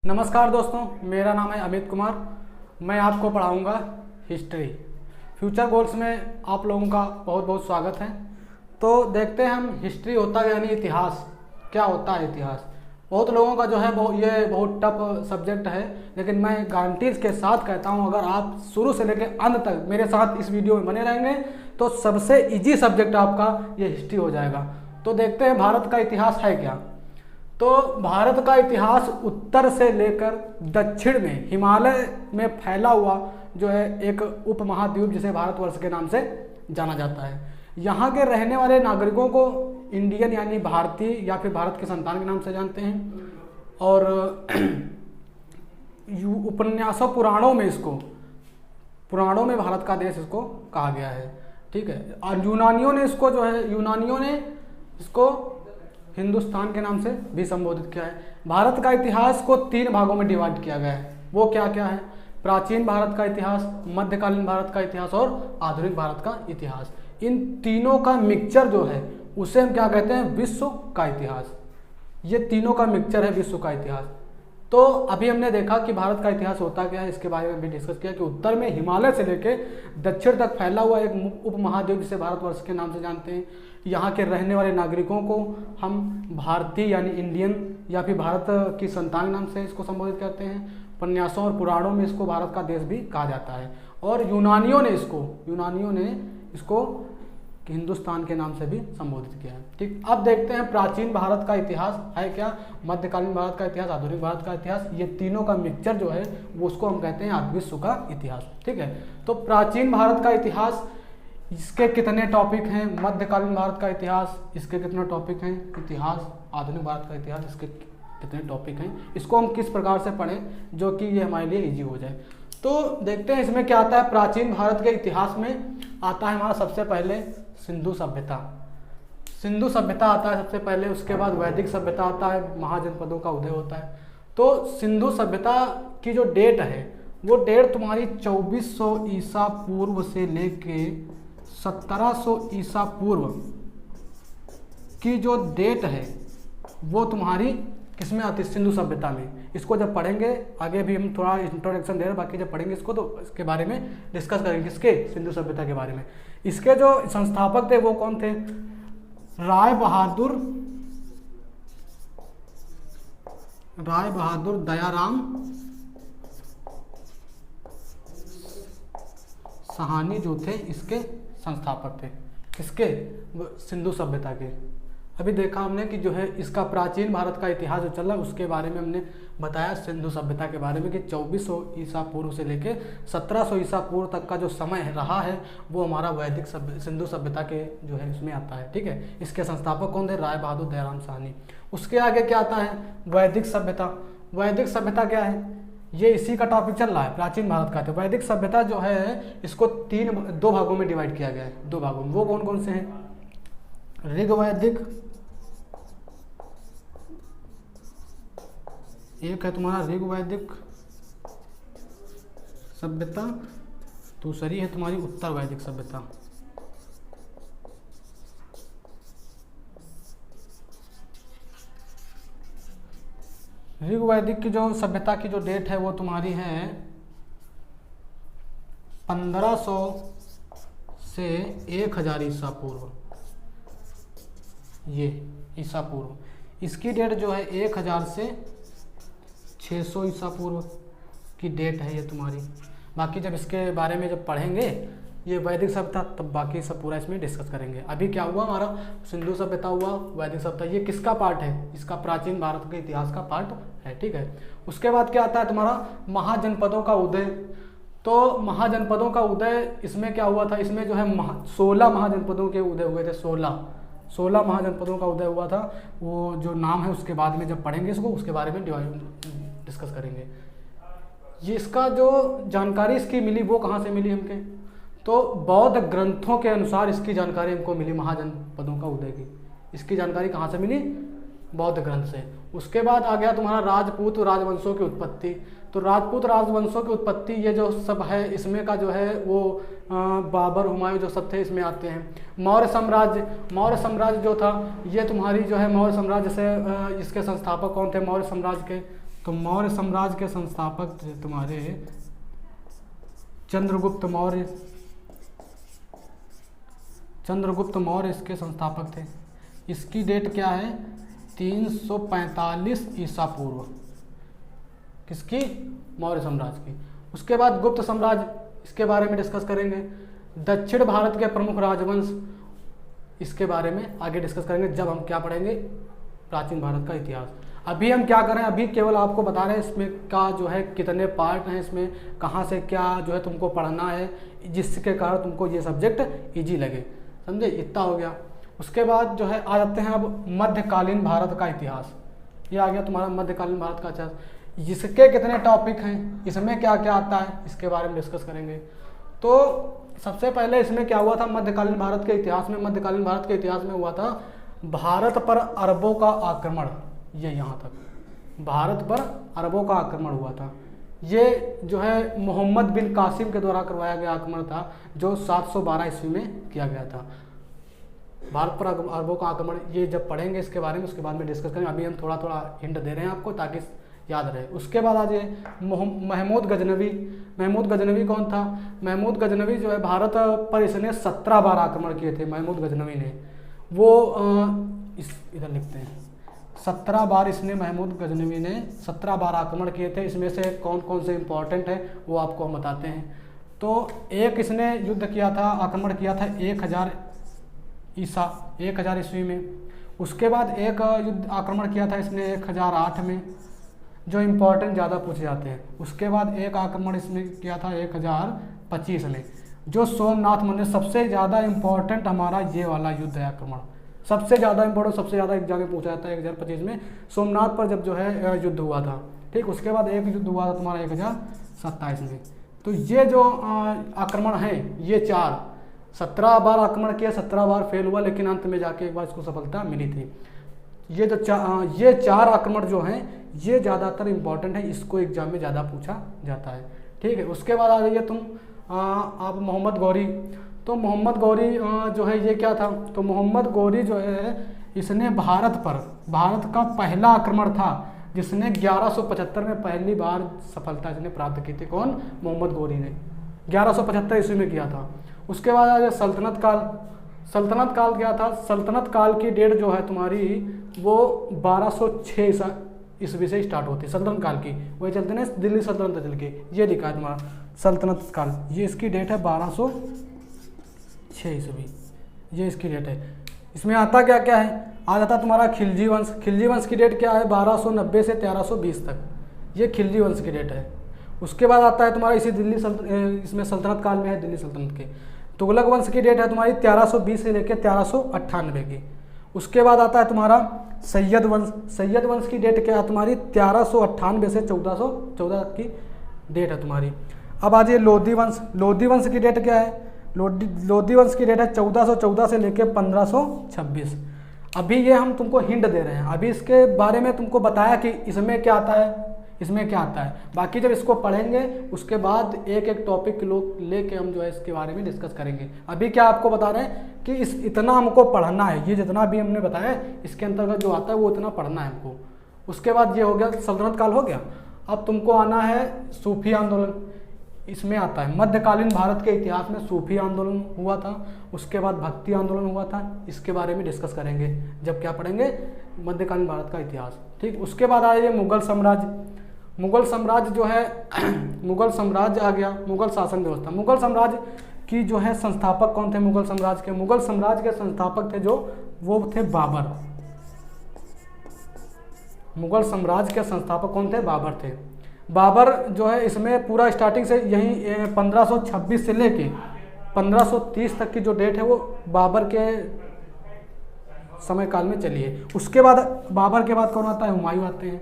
नमस्कार दोस्तों, मेरा नाम है अमित कुमार। मैं आपको पढ़ाऊंगा हिस्ट्री। फ्यूचर गोल्स में आप लोगों का बहुत बहुत स्वागत है। तो देखते हैं हम हिस्ट्री होता है यानी इतिहास, क्या होता है इतिहास। बहुत लोगों का जो है ये बहुत टफ सब्जेक्ट है, लेकिन मैं गारंटी के साथ कहता हूं, अगर आप शुरू से लेकर अंत तक मेरे साथ इस वीडियो में बने रहेंगे तो सबसे ईजी सब्जेक्ट आपका ये हिस्ट्री हो जाएगा। तो देखते हैं भारत का इतिहास है क्या। तो भारत का इतिहास उत्तर से लेकर दक्षिण में हिमालय में फैला हुआ जो है एक उपमहाद्वीप जिसे भारतवर्ष के नाम से जाना जाता है। यहाँ के रहने वाले नागरिकों को इंडियन यानी भारतीय या फिर भारत के संतान के नाम से जानते हैं। और उपन्यासों पुराणों में भारत का देश इसको कहा गया है, ठीक है। और यूनानियों ने इसको हिंदुस्तान के नाम से भी संबोधित किया है। भारत का इतिहास को 3 भागों में डिवाइड किया गया है। वो क्या क्या है? प्राचीन भारत का इतिहास, मध्यकालीन भारत का इतिहास और आधुनिक भारत का इतिहास। इन तीनों का मिक्सचर जो है उसे हम क्या कहते हैं? विश्व का इतिहास। ये तीनों का मिक्सचर है विश्व का इतिहास। तो अभी हमने देखा कि भारत का इतिहास होता क्या है, इसके बारे में भी डिस्कस किया कि उत्तर में हिमालय से लेकर दक्षिण तक फैला हुआ एक उपमहाद्वीप जिसे भारतवर्ष के नाम से जानते हैं। यहाँ के रहने वाले नागरिकों को हम भारतीय यानी इंडियन या फिर भारत की संतान नाम से इसको संबोधित करते हैं। उपन्यासों और पुराणों में इसको भारत का देश भी कहा जाता है। और यूनानियों ने इसको हिंदुस्तान के नाम से भी संबोधित किया है, ठीक। अब देखते हैं प्राचीन भारत का इतिहास है क्या, मध्यकालीन भारत का इतिहास, आधुनिक भारत का इतिहास। ये तीनों का मिक्सचर जो है वो उसको हम कहते हैं विश्व का इतिहास, ठीक है। तो प्राचीन भारत का इतिहास, इसके कितने टॉपिक हैं? मध्यकालीन भारत का इतिहास, इसके कितने टॉपिक हैं? इतिहास। आधुनिक भारत का इतिहास, इसके कितने टॉपिक हैं? इसको हम किस प्रकार से पढ़ें जो कि ये हमारे लिए इजी हो जाए। तो देखते हैं इसमें क्या आता है। प्राचीन भारत के इतिहास में आता है हमारा सबसे पहले सिंधु सभ्यता। सिंधु सभ्यता आता है सबसे पहले, उसके बाद वैदिक सभ्यता आता है, महाजनपदों का उदय होता है। तो सिंधु सभ्यता की जो डेट है वो डेट तुम्हारी 2400 ईसा पूर्व से लेके 1700 ईसा पूर्व की जो डेट है वो तुम्हारी किसमें आती है? सिंधु सभ्यता में। इसको जब पढ़ेंगे, आगे भी हम थोड़ा इंट्रोडक्शन दे रहे हैं, बाकी जब पढ़ेंगे इसको तो इसके बारे में डिस्कस करेंगे। किसके? सिंधु सभ्यता के बारे में। इसके जो संस्थापक थे वो कौन थे? राय बहादुर दयाराम साहनी जो थे इसके संस्थापक थे। किसके? सिंधु सभ्यता के। अभी देखा हमने कि जो है इसका प्राचीन भारत का इतिहास जो चल रहा है उसके बारे में हमने बताया, सिंधु सभ्यता के बारे में, कि 2400 ईसा पूर्व से लेके 1700 ईसा पूर्व तक का जो समय रहा है वो हमारा वैदिक सिंधु सभ्यता के जो है इसमें आता है, ठीक है। इसके संस्थापक कौन थे? राय बहादुर दयाराम साहनी। उसके आगे क्या आता है? वैदिक सभ्यता। वैदिक सभ्यता क्या है? ये इसी का टॉपिक चल रहा है, प्राचीन भारत का। तो वैदिक सभ्यता जो है इसको 2 भागों में डिवाइड किया गया है। 2 भागों में वो कौन कौन से हैं? ऋग्वैदिक, एक है तुम्हारा ऋग्वैदिक सभ्यता, दूसरी है तुम्हारी उत्तर वैदिक सभ्यता। ऋग्वैदिक की जो सभ्यता की जो डेट है वो तुम्हारी है 1500 से 1000 ईसा पूर्व। ये ईसा पूर्व, इसकी डेट जो है 1000 से 600 ईसा पूर्व की डेट है ये तुम्हारी। बाकी जब इसके बारे में जब पढ़ेंगे ये वैदिक सभ्यता, तब बाकी सब पूरा इसमें डिस्कस करेंगे। अभी क्या हुआ हमारा? सिंधु सभ्यता हुआ, वैदिक सभ्यता। ये किसका पार्ट है? इसका प्राचीन भारत के इतिहास का पार्ट है, ठीक है। उसके बाद क्या आता है तुम्हारा? महाजनपदों का उदय। तो महाजनपदों का उदय इसमें क्या हुआ था? इसमें जो है 16 महाजनपदों के उदय हुए थे। 16 महाजनपदों का उदय हुआ था। वो जो नाम है उसके बाद में जब पढ़ेंगे इसको उसके बारे में डिस्कस करेंगे। ये इसका जो जानकारी इसकी मिली वो कहाँ से मिली हमके? तो बौद्ध ग्रंथों के अनुसार इसकी जानकारी हमको मिली, महाजनपदों का उदय की। इसकी जानकारी कहाँ से मिली? बौद्ध ग्रंथ से। उसके बाद आ गया तुम्हारा राजपूत राजवंशों की उत्पत्ति। तो राजपूत राजवंशों की उत्पत्ति ये जो सब है इसमें का जो है वो बाबर हुमायूं जो सब थे इसमें आते हैं। मौर्य साम्राज्य जो था ये तुम्हारी जो है मौर्य साम्राज्य से इसके संस्थापक कौन थे? मौर्य साम्राज्य के तो मौर्य साम्राज्य के संस्थापक थे तुम्हारे चंद्रगुप्त मौर्य। चंद्रगुप्त मौर्य इसके संस्थापक थे। इसकी डेट क्या है? 345 ईसा पूर्व। किसकी? मौर्य साम्राज्य की। उसके बाद गुप्त साम्राज्य, इसके बारे में डिस्कस करेंगे। दक्षिण भारत के प्रमुख राजवंश, इसके बारे में आगे डिस्कस करेंगे जब हम क्या पढ़ेंगे? प्राचीन भारत का इतिहास। अभी हम क्या करें, अभी केवल आपको बता रहे हैं इसमें का जो है कितने पार्ट हैं, इसमें कहाँ से क्या जो है तुमको पढ़ना है, जिसके कारण तुमको ये सब्जेक्ट इजी लगे। समझे? इतना हो गया। उसके बाद जो है आ जाते हैं अब मध्यकालीन भारत का इतिहास। ये आ गया तुम्हारा मध्यकालीन भारत का इतिहास। इसके कितने टॉपिक हैं, इसमें क्या क्या आता है, इसके बारे में डिस्कस करेंगे। तो सबसे पहले इसमें क्या हुआ था मध्यकालीन भारत के इतिहास में? मध्यकालीन भारत के इतिहास में हुआ था भारत पर अरबों का आक्रमण। ये यहाँ तक भारत पर अरबों का आक्रमण हुआ था। ये जो है मोहम्मद बिन कासिम के द्वारा करवाया गया आक्रमण था, जो 712 ईस्वी में किया गया था। भारत पर अरबों का आक्रमण, ये जब पढ़ेंगे इसके बारे में, उसके बाद में डिस्कस करेंगे। अभी हम थोड़ा थोड़ा हिंट दे रहे हैं आपको ताकि याद रहे। उसके बाद आज ये महमूद गजनवी। महमूद गजनवी कौन था? महमूद गजनवी जो है भारत पर इसने 17 बार आक्रमण किए थे। महमूद गजनवी ने वो इधर लिखते हैं 17 बार इसने महमूद गजनवी ने 17 बार आक्रमण किए थे। इसमें से कौन कौन से इंपॉर्टेंट है वो आपको हम बताते हैं। तो एक इसने युद्ध किया था, आक्रमण किया था 1000 ईस्वी में। उसके बाद एक युद्ध आक्रमण किया था इसने 1008 में, जो इम्पोर्टेंट ज़्यादा पूछे जाते हैं। उसके बाद एक आक्रमण इसने किया था 1025 में, जो सोमनाथ मंदिर, सबसे ज़्यादा इम्पोर्टेंट हमारा ये वाला युद्ध है आक्रमण, सबसे ज़्यादा इम्पोर्टेंट, सबसे ज़्यादा एक जगह पूछा जाता है 1025 में, सोमनाथ पर जब जो है युद्ध हुआ था। ठीक, उसके बाद एक युद्ध हुआ था तुम्हारा 1027 में। तो ये जो आक्रमण है ये 17 बार आक्रमण किया, 17 बार फेल हुआ, लेकिन अंत में जाके एक बार इसको सफलता मिली थी। ये जो ये 4 आक्रमण जो हैं ये ज़्यादातर इम्पॉर्टेंट है, इसको एग्जाम में ज़्यादा पूछा जाता है। ठीक है, उसके बाद आ जाइए तुम आप मोहम्मद गौरी। तो मोहम्मद गौरी जो है ये क्या था? तो मोहम्मद गौरी जो है इसने भारत का पहला आक्रमण था, जिसने 1175 में पहली बार सफलता इसने प्राप्त की थी। कौन? मोहम्मद गौरी ने 1175 ईस्वी में किया था। उसके बाद आ जाए सल्तनत काल। सल्तनत काल क्या था? सल्तनत काल की डेट जो है तुम्हारी वो 1206 ईस्वी से स्टार्ट होती है। सल्तनत काल की वही चलते ना, दिल्ली सल्तनत चल के ये लिखा है तुम्हारा सल्तनत काल, ये इसकी डेट है 1206 ईस्वी, ये इसकी डेट है। इसमें आता क्या क्या है? आ जाता तुम्हारा खिलजी वंश। खिलजी वंश की डेट क्या है? 1290 से 1320 तक, ये खिलजी वंश की डेट है। उसके बाद आता है तुम्हारा इसी इसमें सल्तनत काल में है दिल्ली सल्तनत के। तुगलक वंश की डेट है तुम्हारी 1320 से लेकर 1398 की। उसके बाद आता है तुम्हारा सैयद वंश। सैयद वंश की डेट क्या है तुम्हारी? 1398 से 1414 की डेट है तुम्हारी। अब आ जाइए लोधी वंश। लोधी वंश की डेट क्या है? लोधी वंश की डेट है 1414 से लेकर 1526। अभी ये हम तुमको हिंट दे रहे हैं, अभी इसके बारे में तुमको बताया कि इसमें क्या आता है, इसमें क्या आता है। बाकी जब इसको पढ़ेंगे उसके बाद एक एक टॉपिक लेके हम जो है इसके बारे में डिस्कस करेंगे। अभी क्या आपको बता रहे हैं कि इतना हमको पढ़ना है, ये जितना भी हमने बताया इसके अंतर्गत जो आता है वो इतना पढ़ना है हमको। उसके बाद ये हो गया, सल्तनत काल हो गया। अब तुमको आना है सूफी आंदोलन। इसमें आता है मध्यकालीन भारत के इतिहास में सूफी आंदोलन हुआ था, उसके बाद भक्ति आंदोलन हुआ था। इसके बारे में डिस्कस करेंगे जब क्या पढ़ेंगे मध्यकालीन भारत का इतिहास। ठीक, उसके बाद आया ये मुगल साम्राज्य। मुगल साम्राज्य जो है मुगल साम्राज्य आ गया, मुगल शासन व्यवस्था। मुगल साम्राज्य की जो है संस्थापक कौन थे? मुगल साम्राज्य के के संस्थापक थे जो वो थे बाबर। मुगल साम्राज्य के संस्थापक कौन थे? बाबर थे। बाबर जो है इसमें पूरा स्टार्टिंग से यही 1526 से लेके 1530 तक की जो डेट है वो बाबर के समय काल में चली है। उसके बाद बाबर के बाद कौन आता है? हुमायूं आते हैं।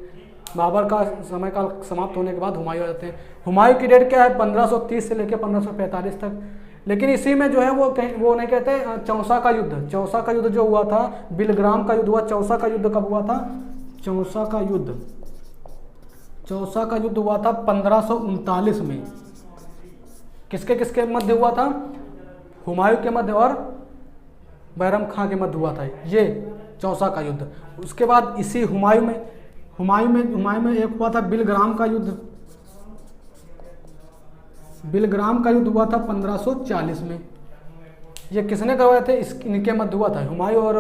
बाबर का समय काल समाप्त होने के बाद हुमायूं आ जाते हैं। हुमायूं की डेट क्या है? 1530 से लेकर 1545 तक। लेकिन इसी में जो है वो नहीं कहते चौसा का युद्ध। चौसा का युद्ध जो हुआ था, बिलग्राम का युद्ध हुआ। चौसा का युद्ध कब हुआ था? चौसा का युद्ध हुआ था 1539 में। किसके किसके मध्य हुआ था? हुमायूं के मध्य और बैरम खां के मध्य हुआ था ये चौसा का युद्ध। उसके बाद इसी हुमायूं में हुमायूं में एक हुआ था बिलग्राम का युद्ध। बिलग्राम का युद्ध हुआ था 1540 में। ये किसने करवाए थे? इनके मध्य हुआ था, हुमायूं और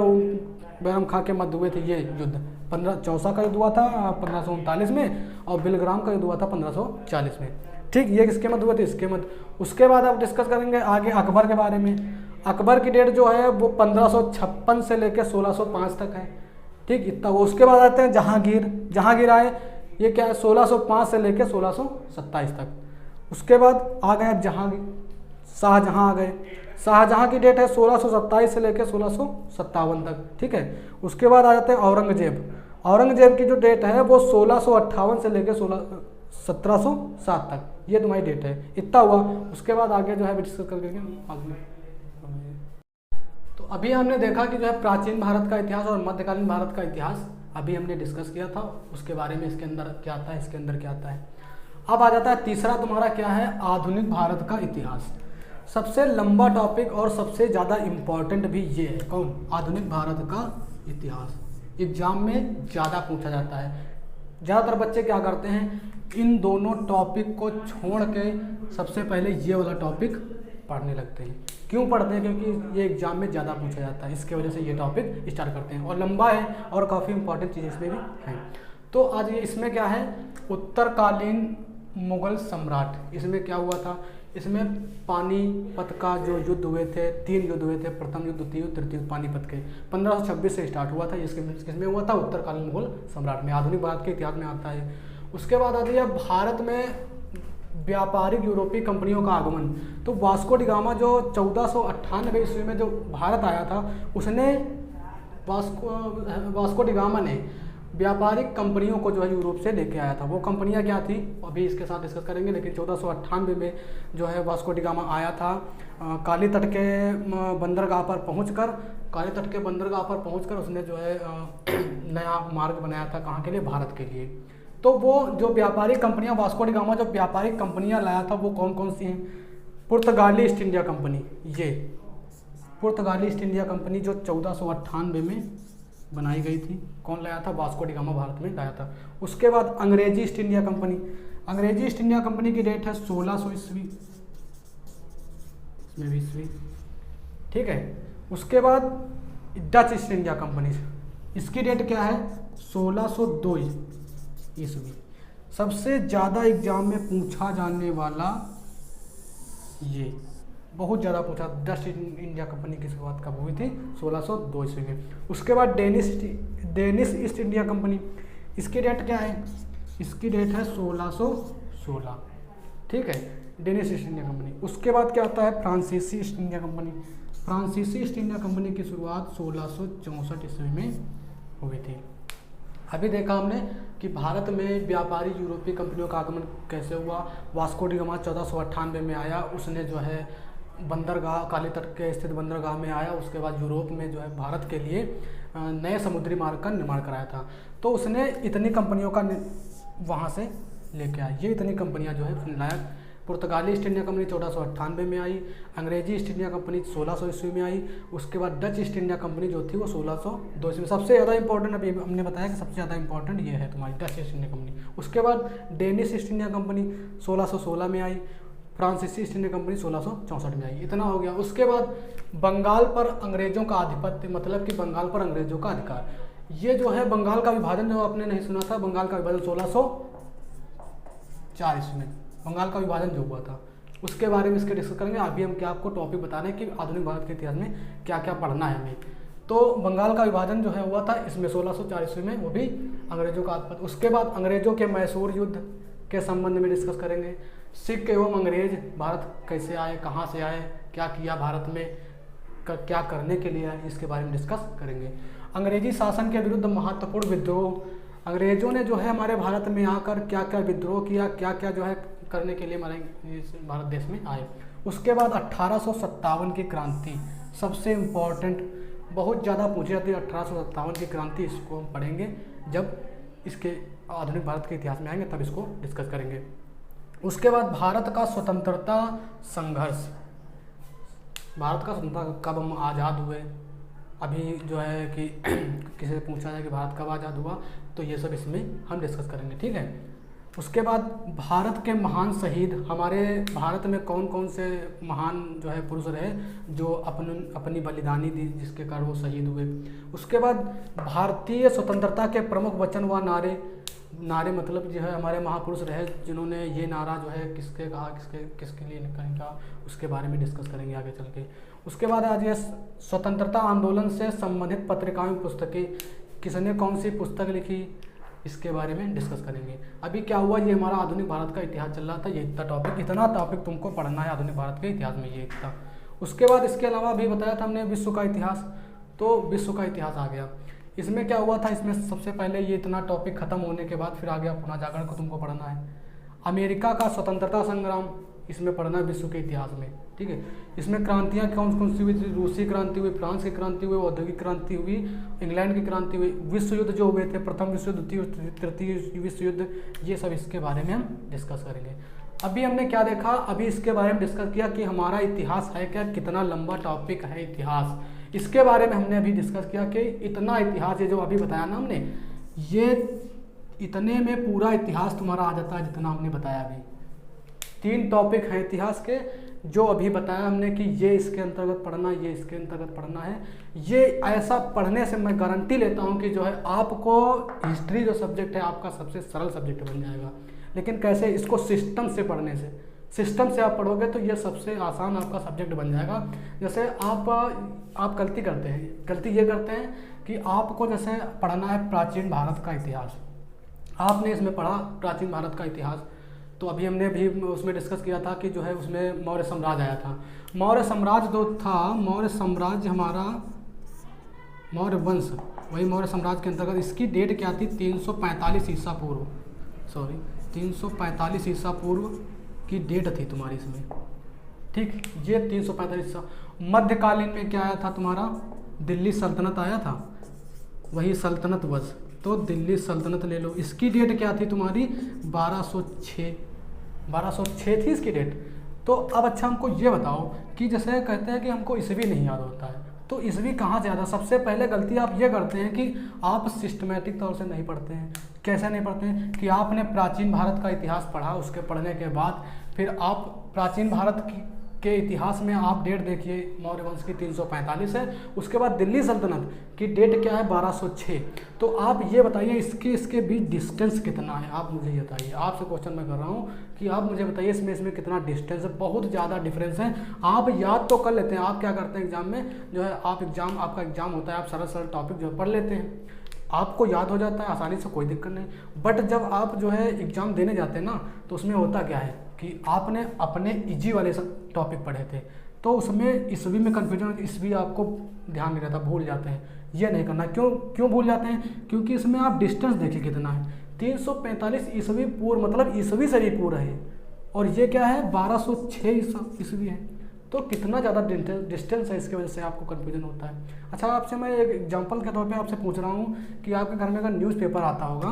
बैरम खां के मध्य हुए थे ये युद्ध। 1564 का युद्ध हुआ था 1539 में, और बिलग्राम का युद्ध हुआ था 1540 में। ठीक, ये किसके मध्य हुए थे? इसके मध्य। उसके बाद आप डिस्कस करेंगे आगे अकबर के बारे में। अकबर की डेट जो है वो 1556 से लेकर 1605 तक है। ठीक, इतना। वो उसके बाद आते हैं जहांगीर आए। ये क्या है? 1605 से लेकर 1627 तक। उसके बाद आ गए शाहजहां आ गए। शाहजहां की डेट है 1627 से लेकर 1657 तक। ठीक है। उसके बाद आ जाते हैं औरंगजेब की जो डेट है वो 1658 से लेकर 1707 तक। ये तुम्हारी डेट है। इतना हुआ। उसके बाद आगे जो है डिस्कस करके आगे। तो अभी हमने देखा कि जो है प्राचीन भारत का इतिहास और मध्यकालीन भारत का इतिहास अभी हमने डिस्कस किया था, उसके बारे में इसके अंदर क्या आता है, इसके अंदर क्या आता है। अब आ जाता है तीसरा तुम्हारा क्या है? आधुनिक भारत का इतिहास। सबसे लंबा टॉपिक और सबसे ज़्यादा इम्पॉर्टेंट भी ये है। कौन? आधुनिक भारत का इतिहास। एग्जाम में ज़्यादा पूछा जाता है। ज़्यादातर बच्चे क्या करते हैं, इन दोनों टॉपिक को छोड़ के सबसे पहले ये वाला टॉपिक पढ़ने लगते हैं। क्यों पढ़ते हैं? क्योंकि ये एग्जाम में ज़्यादा पूछा जाता है, इसके वजह से ये टॉपिक स्टार्ट करते हैं। और लंबा है और काफ़ी इंपॉर्टेंट चीज़ इसमें भी है। तो आज ये इसमें क्या है? उत्तरकालीन मुगल सम्राट। इसमें क्या हुआ था? इसमें पानीपत का जो युद्ध हुए थे, 3 युद्ध हुए थे। प्रथम युद्ध, द्वितीय युद्ध, तृतीय युद्ध पानीपत के 1526 से स्टार्ट हुआ था। इसमें हुआ था उत्तरकालीन मुगल सम्राट में। आधुनिक भारत के इतिहास में आता है। उसके बाद आती है भारत में व्यापारिक यूरोपीय कंपनियों का आगमन। तो वास्को डी गामा जो 1498 ईस्वी में जो भारत आया था, उसने वास्को डी गामा ने व्यापारिक कंपनियों को जो है यूरोप से लेके आया था। वो कंपनियां क्या थी अभी इसके साथ डिस्कस करेंगे। लेकिन 1498 में जो है वास्को डी गामा आया था। काली तट के बंदरगाह पर पहुंचकर उसने जो है नया मार्ग बनाया था। कहाँ के लिए? भारत के लिए। तो वो जो व्यापारिक कंपनियां, वास्को डी गामा जो व्यापारिक कंपनियां लाया था वो कौन कौन सी हैं? पुर्तगाली ईस्ट इंडिया कंपनी। ये पुर्तगाली ईस्ट इंडिया कंपनी जो 1498 में बनाई गई थी। कौन लाया था? वास्को डी गामा भारत में लाया था। उसके बाद अंग्रेजी ईस्ट इंडिया कंपनी। अंग्रेजी ईस्ट इंडिया कंपनी की डेट है 1600 ईस्वी। इसमें भी ईस्वी। ठीक है। उसके बाद डच ईस्ट इंडिया कंपनी, इसकी डेट क्या है? 1602 ईस्वी। सबसे ज़्यादा एग्जाम में पूछा जाने वाला ये, बहुत ज़्यादा पूछा। डच इंडिया कंपनी की शुरुआत कब हुई थी? 1602 ईस्वी में। उसके बाद डेनिश ईस्ट इंडिया कंपनी, इसकी डेट क्या है? इसकी डेट है 1616। ठीक है, डेनिश ईस्ट इंडिया कंपनी। उसके बाद क्या आता है? फ्रांसीसी ईस्ट इंडिया कंपनी। फ्रांसीसी ईस्ट इंडिया कंपनी की शुरुआत 1664 ईस्वी में हुई थी। अभी देखा हमने कि भारत में व्यापारी यूरोपीय कंपनियों का आगमन कैसे हुआ। वास्को डी गामा 1498 में आया। उसने जो है बंदरगाह, काली तट के स्थित बंदरगाह में आया। उसके बाद यूरोप में जो है भारत के लिए नए समुद्री मार्ग का निर्माण कराया था। तो उसने इतनी कंपनियों का वहाँ से लेके आया। ये इतनी कंपनियाँ जो है लायक। पुर्तगाली ईस्ट इंडिया कंपनी 1498 में आई। अंग्रेजी ईस्ट इंडिया कंपनी 1600 ईस्वी में आई। उसके बाद डच ईस्ट इंडिया कंपनी जो थी वो 1602 ईस्वी में। सबसे ज़्यादा इंपॉर्टेंट अभी हमने बताया कि सबसे ज़्यादा इंपॉर्टेंट ये है तुम्हारी डच ईस्ट इंडिया कंपनी। उसके बाद डेनिश ईस्ट इंडिया कंपनी 1616 में आई। फ्रांसीसी ईस्ट इंडिया कंपनी 1664 में आई। इतना हो गया। उसके बाद बंगाल पर अंग्रेजों का आधिपत्य, मतलब कि बंगाल पर अंग्रेजों का अधिकार। ये जो है बंगाल का विभाजन, जो आपने नहीं सुना था, बंगाल का विभाजन 1604 ईस्वी में बंगाल का विभाजन जो हुआ था, उसके बारे में इसके डिस्कस करेंगे। अभी हम क्या आपको टॉपिक बता रहे हैं कि आधुनिक भारत के इतिहास में क्या क्या पढ़ना है हमें। तो बंगाल का विभाजन जो है हुआ था इसमें 1604 ईस्वी में, वो भी अंग्रेजों का आधिपत्य। उसके बाद अंग्रेजों के मैसूर युद्ध के संबंध में डिस्कस करेंगे। सिख एवं अंग्रेज भारत कैसे आए, कहाँ से आए, क्या किया भारत में, क्या करने के लिए आए, इसके बारे में डिस्कस करेंगे। अंग्रेजी शासन के विरुद्ध महत्वपूर्ण विद्रोह, अंग्रेजों ने जो है हमारे भारत में आकर क्या क्या विद्रोह किया, क्या क्या जो है करने के लिए हमारे भारत देश में आए। उसके बाद 1857 की क्रांति, सबसे इम्पॉर्टेंट, बहुत ज़्यादा पूछी जाती है 1857 की क्रांति। इसको हम पढ़ेंगे जब इसके आधुनिक भारत के इतिहास में आएंगे, तब इसको डिस्कस करेंगे। उसके बाद भारत का स्वतंत्रता संघर्ष, भारत का स्वतंत्रता कब हम आज़ाद हुए। अभी जो है कि किसी से पूछा जाए कि भारत कब आज़ाद हुआ, तो ये सब इसमें हम डिस्कस करेंगे, ठीक है। उसके बाद भारत के महान शहीद, हमारे भारत में कौन कौन से महान जो है पुरुष रहे जो अपनी बलिदानी दी, जिसके कारण वो शहीद हुए। उसके बाद भारतीय स्वतंत्रता के प्रमुख वचन व नारे मतलब जो है हमारे महापुरुष रहे जिन्होंने ये नारा जो है किसके कहा, किसके लिए कहा, उसके बारे में डिस्कस करेंगे आगे चल के। उसके बाद आज ये स्वतंत्रता आंदोलन से संबंधित पत्रिकाओं में पुस्तकें, किसने कौन सी पुस्तक लिखी, इसके बारे में डिस्कस करेंगे। अभी क्या हुआ, ये हमारा आधुनिक भारत का इतिहास चल रहा था, ये इतना टॉपिक तुमको पढ़ना है आधुनिक भारत के इतिहास में, ये इतना। उसके बाद इसके अलावा भी बताया था हमने विश्व का इतिहास, तो विश्व का इतिहास आ गया। इसमें क्या हुआ था, इसमें सबसे पहले ये इतना टॉपिक खत्म होने के बाद फिर आ गया पुनः जागरण को तुमको पढ़ना है। अमेरिका का स्वतंत्रता संग्राम, इसमें पढ़ना है विश्व के इतिहास में, ठीक है। इसमें क्रांतियाँ कौन कौन सी हुई थी, रूसी क्रांति हुई, फ्रांस की क्रांति हुई, औद्योगिक क्रांति हुई, इंग्लैंड की क्रांति हुई, विश्व युद्ध जो हुए थे, प्रथम विश्व युद्ध, द्वितीय तृतीय विश्व युद्ध, ये सब इसके बारे में हम डिस्कस करेंगे। अभी हमने क्या देखा, अभी इसके बारे में डिस्कस किया कि हमारा इतिहास है क्या, कितना लंबा टॉपिक है इतिहास, इसके बारे में हमने अभी डिस्कस किया कि इतना इतिहास, ये जो अभी बताया ना हमने, ये इतने में पूरा इतिहास तुम्हारा आ जाता है जितना हमने बताया। अभी 3 टॉपिक हैं इतिहास के जो अभी बताया हमने कि ये इसके अंतर्गत पढ़ना, ये इसके अंतर्गत पढ़ना है। ये ऐसा पढ़ने से मैं गारंटी लेता हूँ कि जो है आपको हिस्ट्री जो सब्जेक्ट है आपका सबसे सरल सब्जेक्ट बन जाएगा। लेकिन कैसे, इसको सिस्टम से पढ़ने से, सिस्टम से आप पढ़ोगे तो ये सबसे आसान आपका सब्जेक्ट बन जाएगा। जैसे आप गलती करते हैं, गलती ये करते हैं कि आपको जैसे पढ़ना है प्राचीन भारत का इतिहास, आपने इसमें पढ़ा प्राचीन भारत का इतिहास, तो अभी हमने भी उसमें डिस्कस किया था कि जो है उसमें मौर्य साम्राज्य आया था। मौर्य साम्राज्य जो था, मौर्य साम्राज्य हमारा मौर्य वंश, वही मौर्य साम्राज्य के अंतर्गत इसकी डेट क्या थी, 345 ईसा पूर्व, 345 ईसा पूर्व की डेट थी तुम्हारी इसमें, ठीक। ये 345 ईसा। मध्यकालीन में क्या आया था तुम्हारा, दिल्ली सल्तनत आया था, वही सल्तनत वंश, तो दिल्ली सल्तनत ले लो। इसकी डेट क्या थी तुम्हारी, 1206 थी इसकी डेट। तो अब अच्छा हमको ये बताओ कि जैसे कहते हैं कि हमको ईस्वी नहीं याद होता है, तो ईस्वी कहाँ से याद है। सबसे पहले गलती आप ये करते हैं कि आप सिस्टमेटिक तौर से नहीं पढ़ते हैं। कैसे नहीं पढ़ते हैं कि आपने प्राचीन भारत का इतिहास पढ़ा, उसके पढ़ने के बाद फिर आप प्राचीन भारत के इतिहास में आप डेट देखिए, मौर्य वंश की 345 है, उसके बाद दिल्ली सल्तनत की डेट क्या है 1206। तो आप ये बताइए इसके बीच डिस्टेंस कितना है, आप मुझे ये बताइए। आपसे क्वेश्चन मैं कर रहा हूँ कि आप मुझे बताइए इसमें कितना डिस्टेंस है। बहुत ज़्यादा डिफरेंस है। आप याद तो कर लेते हैं, आप क्या करते हैं एग्जाम में जो है, आपका एग्जाम होता है, आप सरल टॉपिक जो पढ़ लेते हैं, आपको याद हो जाता है आसानी से, कोई दिक्कत नहीं। बट जब आप जो है एग्ज़ाम देने जाते हैं ना, तो उसमें होता क्या है कि आपने अपने इजी वाले सब टॉपिक पढ़े थे, तो उसमें ईस्वी में कन्फ्यूजन, ईस्वी आपको ध्यान नहीं रहता, भूल जाते हैं। ये नहीं करना। क्यों भूल जाते हैं, क्योंकि इसमें आप डिस्टेंस देखिए कितना है, 345 ईस्वी पूर्व, मतलब ईस्वी से भी पूर्व है, और ये क्या है 1206 ईस्वी है। तो कितना ज़्यादा डिस्टेंस है, इसकी वजह से आपको कन्फ्यूजन होता है। अच्छा, आपसे मैं एक एग्जांपल के तौर पे आपसे पूछ रहा हूँ कि आपके घर में अगर न्यूज़पेपर आता होगा,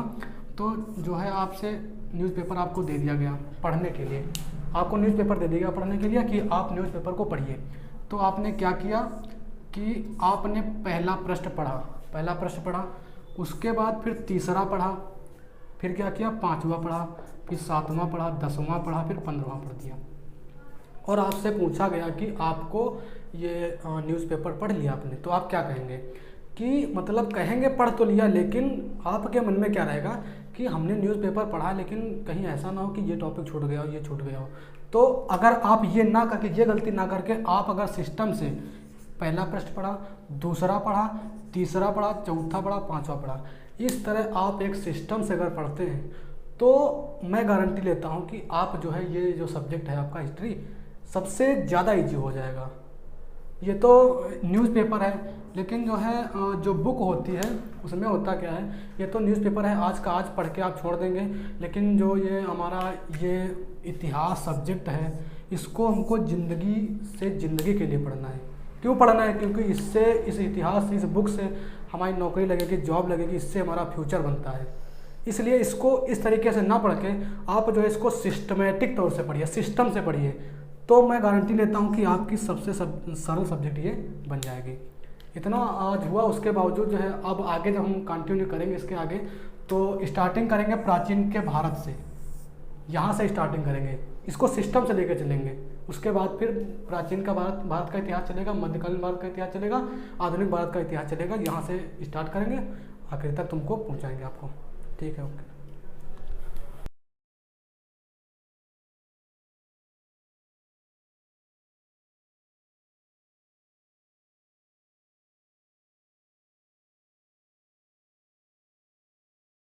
तो जो है आपसे न्यूज़पेपर आपको दे दिया गया पढ़ने के लिए, आपको न्यूज़पेपर दे दिया गया पढ़ने के लिए कि आप न्यूज़पेपर को पढ़िए। तो आपने क्या किया कि आपने पहला प्रश्न पढ़ा, उसके बाद फिर तीसरा पढ़ा, फिर क्या किया 5वां पढ़ा, फिर 7वां पढ़ा, 10वां पढ़ा, फिर 15वां पढ़ दिया। और आपसे पूछा गया कि आपको ये न्यूज़पेपर पढ़ लिया आपने, तो आप क्या कहेंगे कि मतलब कहेंगे पढ़ तो लिया, लेकिन आपके मन में क्या रहेगा कि हमने न्यूज़पेपर पढ़ा, लेकिन कहीं ऐसा ना हो कि ये टॉपिक छूट गया हो, ये छूट गया हो। तो अगर आप ये ना करके, ये गलती ना करके, आप अगर सिस्टम से पहला प्रश्न पढ़ा, दूसरा पढ़ा, तीसरा पढ़ा, चौथा पढ़ा, 5वां पढ़ा, इस तरह आप एक सिस्टम से अगर पढ़ते हैं, तो मैं गारंटी लेता हूँ कि आप जो है ये जो सब्जेक्ट है आपका हिस्ट्री सबसे ज़्यादा इजी हो जाएगा। ये तो न्यूज़पेपर है, लेकिन जो है जो बुक होती है उसमें होता क्या है, ये तो न्यूज़पेपर है, आज का आज पढ़ के आप छोड़ देंगे, लेकिन जो ये हमारा ये इतिहास सब्जेक्ट है, इसको हमको ज़िंदगी से ज़िंदगी के लिए पढ़ना है। क्यों पढ़ना है, क्योंकि इससे, इस इतिहास, इस बुक से हमारी नौकरी लगेगी, जॉब लगेगी, इससे हमारा फ्यूचर बनता है। इसलिए इसको इस तरीके से ना पढ़ के आप जो है इसको सिस्टमेटिक तौर से पढ़िए, सिस्टम से पढ़िए, तो मैं गारंटी लेता हूँ कि आपकी सबसे सरल सब्जेक्ट ये बन जाएगी। इतना आज हुआ, उसके बावजूद जो है अब आगे जब हम कंटिन्यू करेंगे इसके आगे, तो स्टार्टिंग करेंगे प्राचीन के भारत से, यहाँ से स्टार्टिंग करेंगे, इसको सिस्टम से लेकर चलेंगे। उसके बाद फिर प्राचीन का भारत का इतिहास चलेगा, मध्यकालीन भारत का इतिहास चलेगा, आधुनिक भारत का इतिहास चलेगा। यहाँ से स्टार्ट करेंगे, आखिर तक तुमको पहुँचाएंगे आपको। ठीक है, ओके।